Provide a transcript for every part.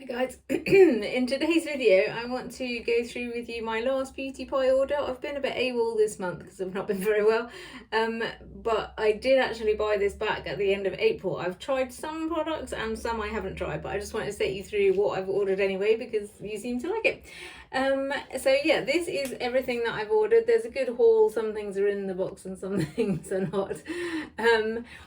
Hi guys, in today's video I want to go through with you my last beauty pie order. I've been a bit AWOL this month because I've not been very well, but I did actually buy this back at the end of April. I've tried some products and some I haven't tried, but I just wanted to take you through what I've ordered anyway because you seem to like it. So yeah, this is everything that I've ordered. There's a good haul. Some things are in the box and some things are not.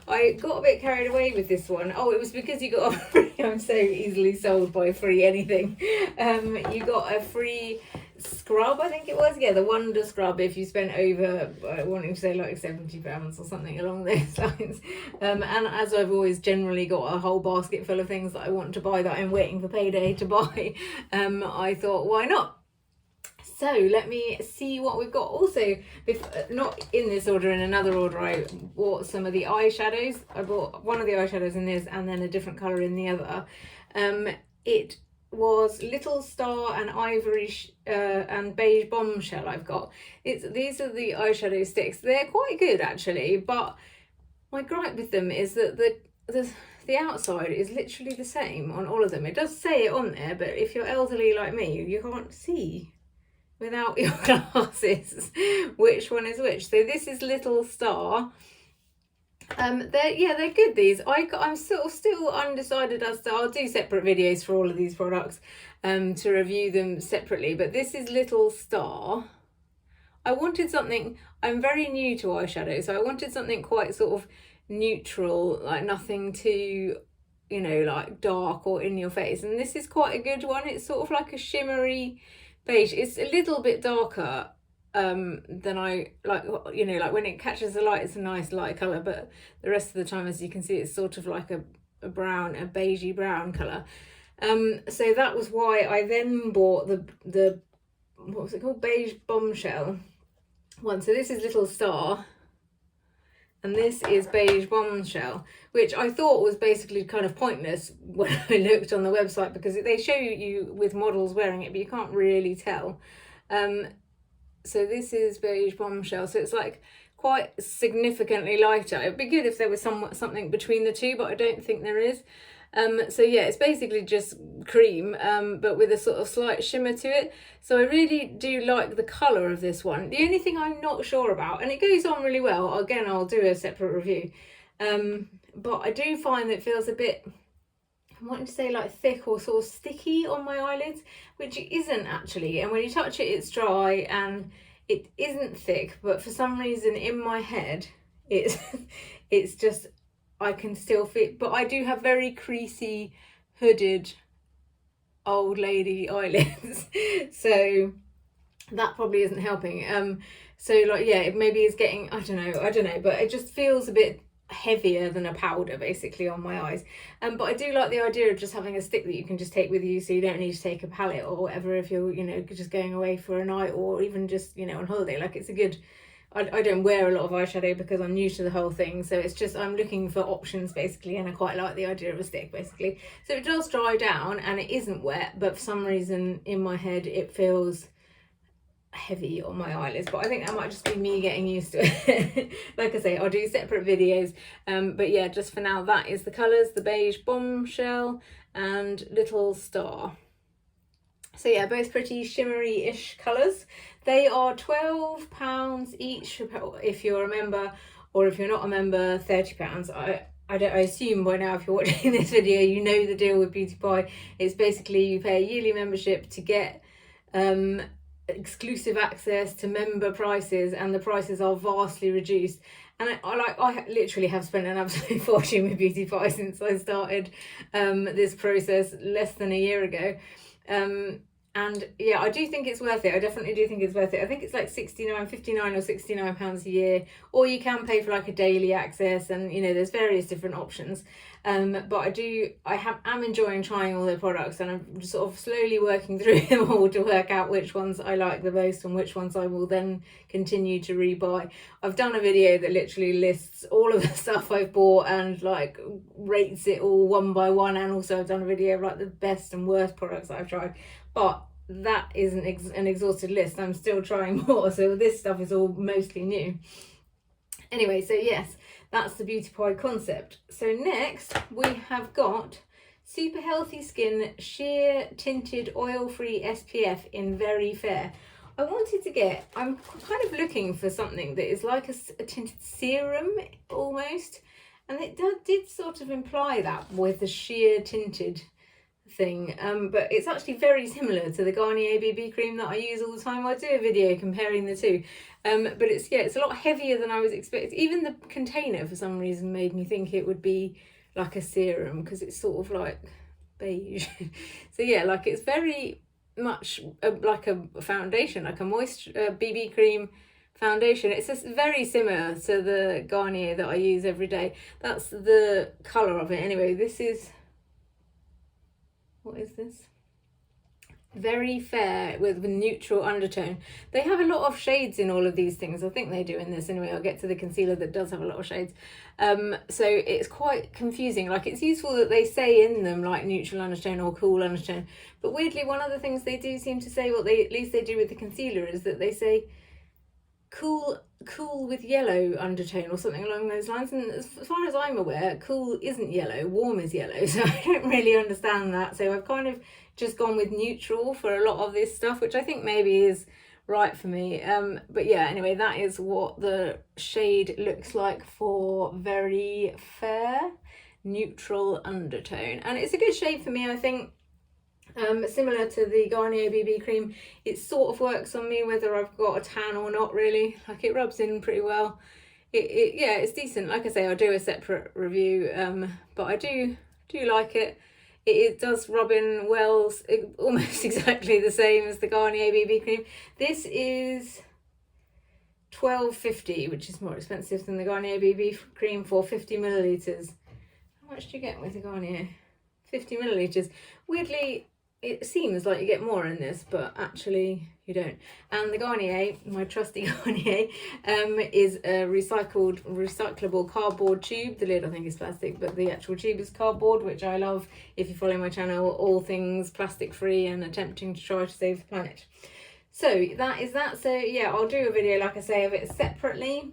I got a bit carried away with this one. Oh, it was because you got a free, I'm so easily sold by free anything. You got a free scrub, I think it was. Yeah, the Wonder Scrub if you spent over, wanting to say like £70 or something along those lines. And as I've always generally got a whole basket full of things that I want to buy that I'm waiting for payday to buy, I thought, why not? So let me see what we've got. Also, not in this order, in another order, I bought some of the eyeshadows. I bought one of the eyeshadows in this and then a different colour in the other. It was Little Star and Ivory and Beige Bombshell I've got. These are the eyeshadow sticks. They're quite good actually, but my gripe with them is that the outside is literally the same on all of them. It does say it on there, but if you're elderly like me, you can't see without your glasses which one is which. So this is Little Star. They're good, these. I'm sort of still undecided as to, I'll do separate videos for all of these products to review them separately, but this is Little Star. I wanted something, I'm very new to eyeshadow, so I wanted something quite sort of neutral, like nothing too, you know, like dark or in your face, and this is quite a good one. It's sort of like a shimmery beige. It's a little bit darker than I like, you know, like when it catches the light it's a nice light colour, but the rest of the time, as you can see, it's sort of like a brown, a beigey brown colour. So that was why I then bought the what was it called, Beige Bombshell one. So this is Little Star and this is Beige Bombshell, which I thought was basically kind of pointless when I looked on the website because they show you with models wearing it, but you can't really tell. So this is Beige Bombshell, so it's like quite significantly lighter. It'd be good if there was something between the two, but I don't think there is. So yeah, it's basically just cream, but with a sort of slight shimmer to it. So I really do like the colour of this one. The only thing I'm not sure about, and it goes on really well, again, I'll do a separate review, but I do find that it feels a bit, I'm wanting to say like thick or sort of sticky on my eyelids, which it isn't actually. And when you touch it, it's dry and it isn't thick, but for some reason in my head, it's just, I can still fit, but I do have very creasy, hooded, old lady eyelids, so that probably isn't helping. So like, yeah, it maybe is getting, I don't know, but it just feels a bit heavier than a powder basically on my eyes. But I do like the idea of just having a stick that you can just take with you, so you don't need to take a palette or whatever if you're, you know, just going away for a night or even just, you know, on holiday. Like, it's a good, I don't wear a lot of eyeshadow because I'm new to the whole thing, so it's just, I'm looking for options basically, and I quite like the idea of a stick basically. So it does dry down and it isn't wet, but for some reason in my head it feels heavy on my eyelids, but I think that might just be me getting used to it. Like I say, I'll do separate videos, but yeah, just for now, that is the colours, the Beige Bombshell and Little Star. So yeah, both pretty shimmery-ish colours. They are £12 each if you're a member, or if you're not a member, £30. I assume by now, if you're watching this video, you know the deal with Beauty Pie. It's basically you pay a yearly membership to get exclusive access to member prices, and the prices are vastly reduced. And I literally have spent an absolute fortune with Beauty Pie since I started this process less than a year ago. And yeah, I do think it's worth it. I definitely do think it's worth it. I think it's like 59 or 69 pounds a year, or you can pay for like a daily access, and you know, there's various different options. But I'm enjoying trying all their products, and I'm sort of slowly working through them all to work out which ones I like the most and which ones I will then continue to rebuy. I've done a video that literally lists all of the stuff I've bought and like rates it all one by one, and also I've done a video of like the best and worst products that I've tried. But that isn't an exhausted list. I'm still trying more, so this stuff is all mostly new. Anyway, so yes, that's the Beauty Pie concept. So next we have got Super Healthy Skin Sheer Tinted Oil-Free SPF in Very Fair. I wanted to get, I'm kind of looking for something that is like a tinted serum almost, and it did sort of imply that with the sheer tinted thing, but it's actually very similar to the Garnier BB cream that I use all the time. I'll do a video comparing the two, but it's a lot heavier than I was expecting. Even the container for some reason made me think it would be like a serum, because it's sort of like beige. So yeah, like it's very much like a foundation, like a moist BB cream foundation. It's just very similar to the Garnier that I use every day. That's the colour of it anyway. This is, what is this? Very Fair with neutral undertone. They have a lot of shades in all of these things. I think they do in this anyway. I'll get to the concealer that does have a lot of shades. So it's quite confusing. Like, it's useful that they say in them like neutral undertone or cool undertone. But weirdly, one of the things they do seem to say, what they, at least they do with the concealer, is that they say cool with yellow undertone or something along those lines. And as far as I'm aware, cool isn't yellow, warm is yellow. So I don't really understand that. So I've kind of just gone with neutral for a lot of this stuff, which I think maybe is right for me. But yeah, anyway, that is what the shade looks like for Very Fair neutral undertone, and it's a good shade for me, I think. Similar to the Garnier BB cream, it sort of works on me whether I've got a tan or not, really. Like, it rubs in pretty well. Yeah, it's decent. Like I say, I'll do a separate review, but I do like it. It does rub in well, almost exactly the same as the Garnier BB cream. This is £12.50, which is more expensive than the Garnier BB cream for 50 millilitres. How much do you get with the Garnier? 50 millilitres. Weirdly, it seems like you get more in this, but actually you don't. And the Garnier, my trusty Garnier, is a recyclable cardboard tube. The lid, I think, is plastic, but the actual tube is cardboard, which I love. If you follow my channel, all things plastic free and attempting to try to save the planet. So that is that. So yeah, I'll do a video, like I say, of it separately.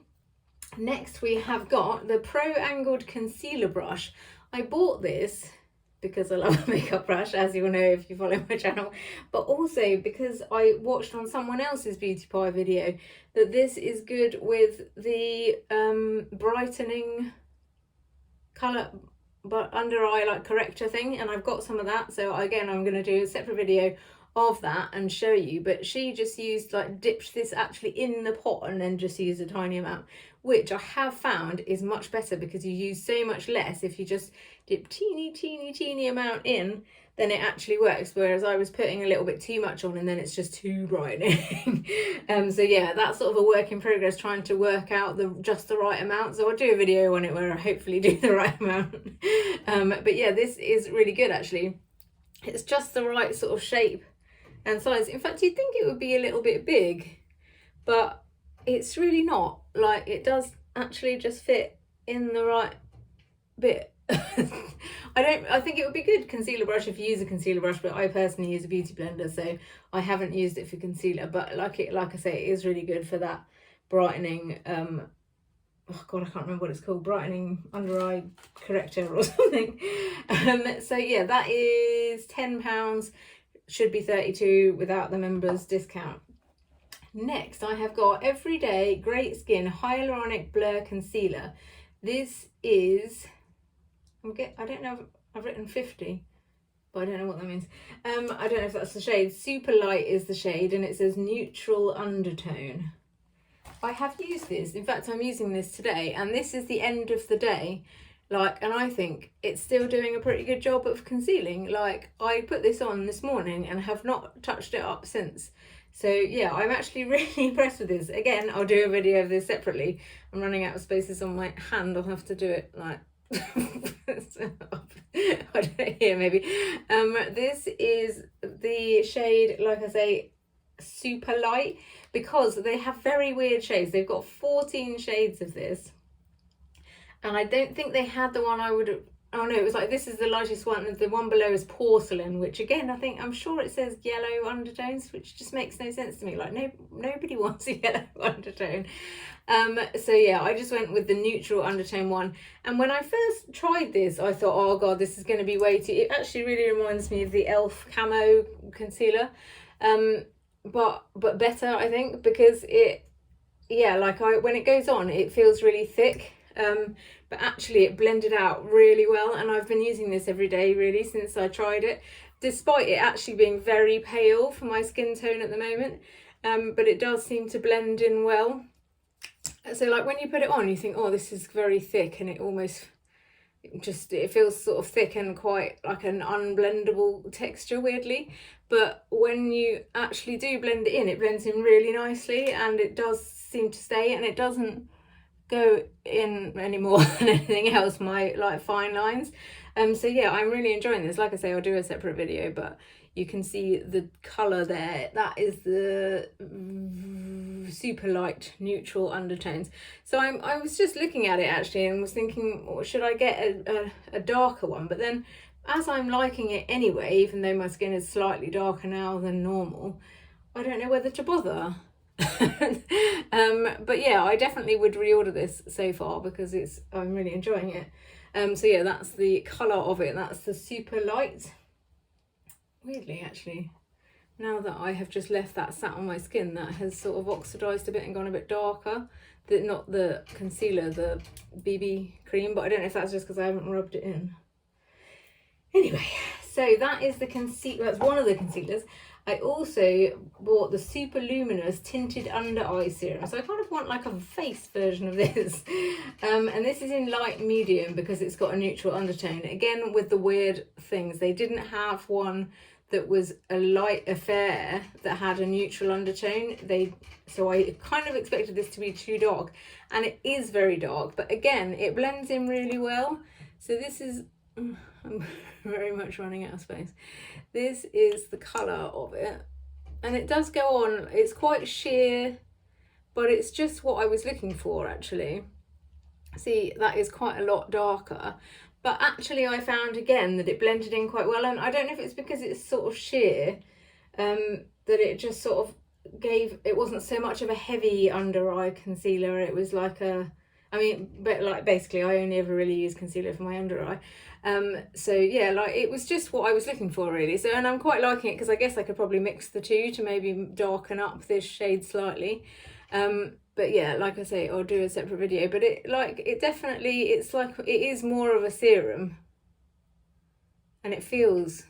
Next, we have got the Pro Angled Concealer Brush. I bought this because I love a makeup brush, as you'll know if you follow my channel, but also because I watched on someone else's beauty pie video that this is good with the brightening colour but under eye like corrector thing, and I've got some of that. So again, I'm going to do a separate video of that and show you, but she just used, like, dipped this actually in the pot and then just used a tiny amount, which I have found is much better because you use so much less. If you just dip teeny amount in, then it actually works, whereas I was putting a little bit too much on and then it's just too brightening. So yeah, that's sort of a work in progress, trying to work out just the right amount. So I'll do a video on it where I hopefully do the right amount. But yeah, this is really good actually. It's just the right sort of shape and size. In fact, you'd think it would be a little bit big, but it's really not. Like, it does actually just fit in the right bit. I think it would be good concealer brush if you use a concealer brush, but I personally use a beauty blender, so I haven't used it for concealer. But like I say, it is really good for that brightening, oh god, I can't remember what it's called, brightening under eye corrector or something. So yeah, that is £10, should be 32 without the members discount. Next, I have got Everyday Great Skin Hyaluronic Blur Concealer. This is, I don't know, I've written 50, but I don't know what that means. I don't know if that's the shade. Superlight is the shade, and it says neutral undertone. I have used this. In fact, I'm using this today, and this is the end of the day. Like, and I think it's still doing a pretty good job of concealing. Like, I put this on this morning and have not touched it up since. So yeah, I'm actually really impressed with this. Again, I'll do a video of this separately. I'm running out of spaces on my hand. I'll have to do it like I don't know, here maybe. This is the shade, like I say, Superlight, because they have very weird shades. They've got 14 shades of this, and I don't think they had the one I would oh no, it was like, this is the lightest one, and the one below is porcelain, which again, I'm sure it says yellow undertones, which just makes no sense to me. Like, nobody wants a yellow undertone. So yeah, I just went with the neutral undertone one. And when I first tried this, I thought, oh god, this is going to be way too, it actually really reminds me of the Elf Camo concealer, but better, I think, because it, yeah, like when it goes on, it feels really thick, but actually it blended out really well, and I've been using this every day really since I tried it, despite it actually being very pale for my skin tone at the moment, but it does seem to blend in well. So like when you put it on, you think, oh, this is very thick, and it almost it feels sort of thick and quite like an unblendable texture, weirdly. But when you actually do blend it in, it blends in really nicely, and it does seem to stay, and it doesn't go in any more than anything else, my like fine lines. So yeah, I'm really enjoying this. Like I say, I'll do a separate video, but you can see the colour there. That is the Superlight neutral undertones. So I was just looking at it actually and was thinking, well, should I get a darker one? But then as I'm liking it anyway, even though my skin is slightly darker now than normal, I don't know whether to bother. But yeah, I definitely would reorder this so far because I'm really enjoying it. So yeah, that's the colour of it. That's the Superlight. Weirdly, actually, now that I have just left that sat on my skin, that has sort of oxidised a bit and gone a bit darker. Not the concealer, the BB cream, but I don't know if that's just because I haven't rubbed it in. Anyway, so that is the concealer. That's one of the concealers. I also bought the Superluminous Tinted Under Eye Serum. So I kind of want like a face version of this. And this is in light medium because it's got a neutral undertone. Again, with the weird things. They didn't have one that was a light affair that had a neutral undertone. So I kind of expected this to be too dark. And it is very dark. But again, it blends in really well. So this is... I'm very much running out of space. This is the colour of it, and it does go on. It's quite sheer, but it's just what I was looking for actually. See, that is quite a lot darker, but actually I found again that it blended in quite well, and I don't know if it's because it's sort of sheer, that it just sort of it wasn't so much of a heavy under eye concealer. It was like but like basically I only ever really use concealer for my under eye. So yeah, like it was just what I was looking for really. So, and I'm quite liking it because I guess I could probably mix the two to maybe darken up this shade slightly. But yeah, like I say, I'll do a separate video, but it's like it is more of a serum, and it feels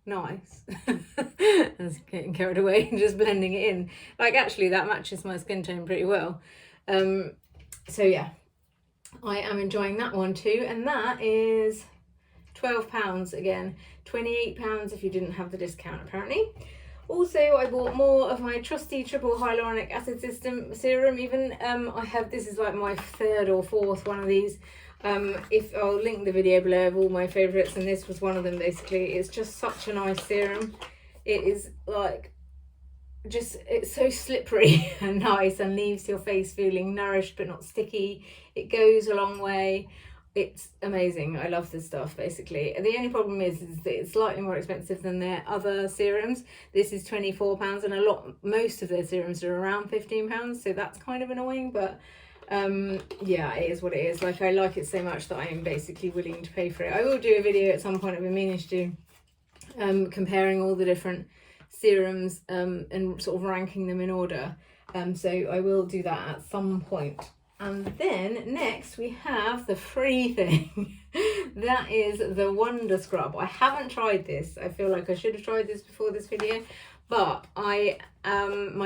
nice. I was getting carried away and just blending it in. Like actually that matches my skin tone pretty well. So yeah, I am enjoying that one too, and that is £12 again, £28 if you didn't have the discount apparently. Also, I bought more of my trusty triple hyaluronic acid system serum. Even this is like my third or fourth one of these. If I'll link the video below of all my favourites, and this was one of them basically. It's just such a nice serum. It is like it's so slippery and nice and leaves your face feeling nourished but not sticky. It goes a long way. It's amazing. I love this stuff basically. The only problem is that it's slightly more expensive than their other serums. This is £24 and most of their serums are around £15, so that's kind of annoying, but yeah, it is what it is. Like I like it so much that I am basically willing to pay for it. I will do a video at some point. I've been meaning to do comparing all the different serums and sort of ranking them in order, so I will do that at some point. And then next we have the free thing. That is the Wonder Scrub. I haven't tried this. I feel like I should have tried this before this video, but my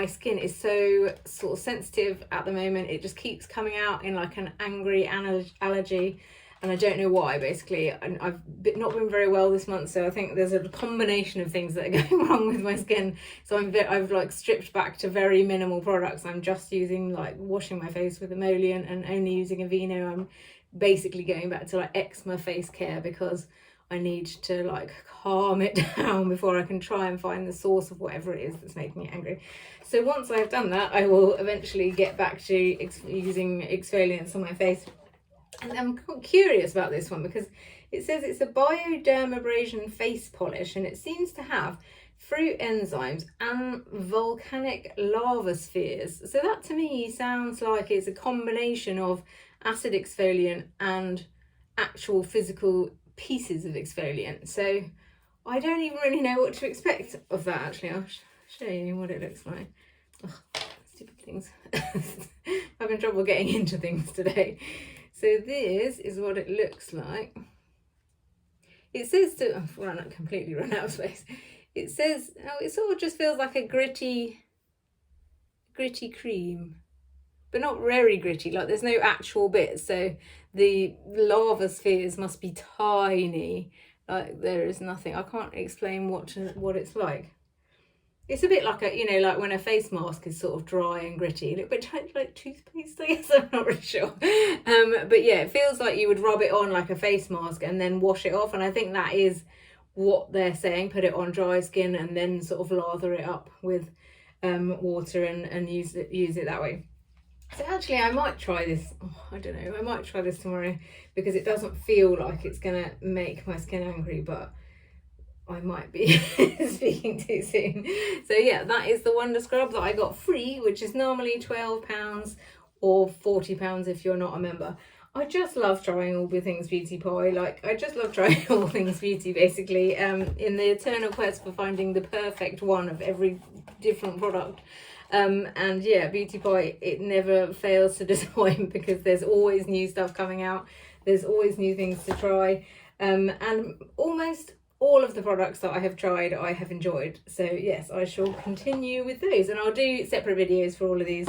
skin is so sort of sensitive at the moment. It just keeps coming out in like an angry allergy, and I don't know why basically. And I've not been very well this month, so I think there's a combination of things that are going wrong with my skin. So I've like stripped back to very minimal products. I'm just using like washing my face with emollient and only using Aveeno. I'm basically going back to like eczema face care because I need to like calm it down before I can try and find the source of whatever it is that's making me angry. So once I've done that, I will eventually get back to using exfoliants on my face. And I'm curious about this one because It says it's a Dermabrasion face polish, and it seems to have fruit enzymes and volcanic lava spheres. So that to me sounds like it's a combination of acid exfoliant and actual physical pieces of exfoliant. So I don't even really know what to expect of that, actually. I'll show you what it looks like. Ugh, stupid things. Having trouble getting into things today. So this is what it looks like. It says to, well, not completely run out of space. It says, oh, it sort of just feels like a gritty cream, but not very gritty. Like there's no actual bits. So the lava spheres must be tiny. Like there is nothing. I can't explain what it's like. It's a bit like a, you know, like when a face mask is sort of dry and gritty, a little bit like toothpaste, I guess. I'm not really sure. But yeah, it feels like you would rub it on like a face mask and then wash it off. And I think that is what they're saying. Put it on dry skin and then sort of lather it up with water and use it that way. So actually I might try this. I don't know, I might try this tomorrow because it doesn't feel like it's gonna make my skin angry, but I might be speaking too soon. So yeah, that is the Wonder Scrub that I got free, which is normally £12 or £40 if you're not a member. I just love trying all the things beauty pie. Like, I just love trying all things beauty, basically, in the eternal quest for finding the perfect one of every different product. And yeah, beauty pie, it never fails to disappoint because there's always new stuff coming out. There's always new things to try. And almost all of the products that I have tried, I have enjoyed. So yes, I shall continue with those, and I'll do separate videos for all of these,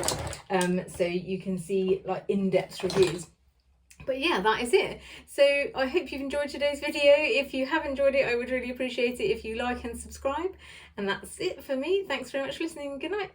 so you can see like in-depth reviews. But yeah, that is it. So I hope you've enjoyed today's video. If you have enjoyed it, I would really appreciate it if you like and subscribe. And that's it for me. Thanks very much for listening. Good night.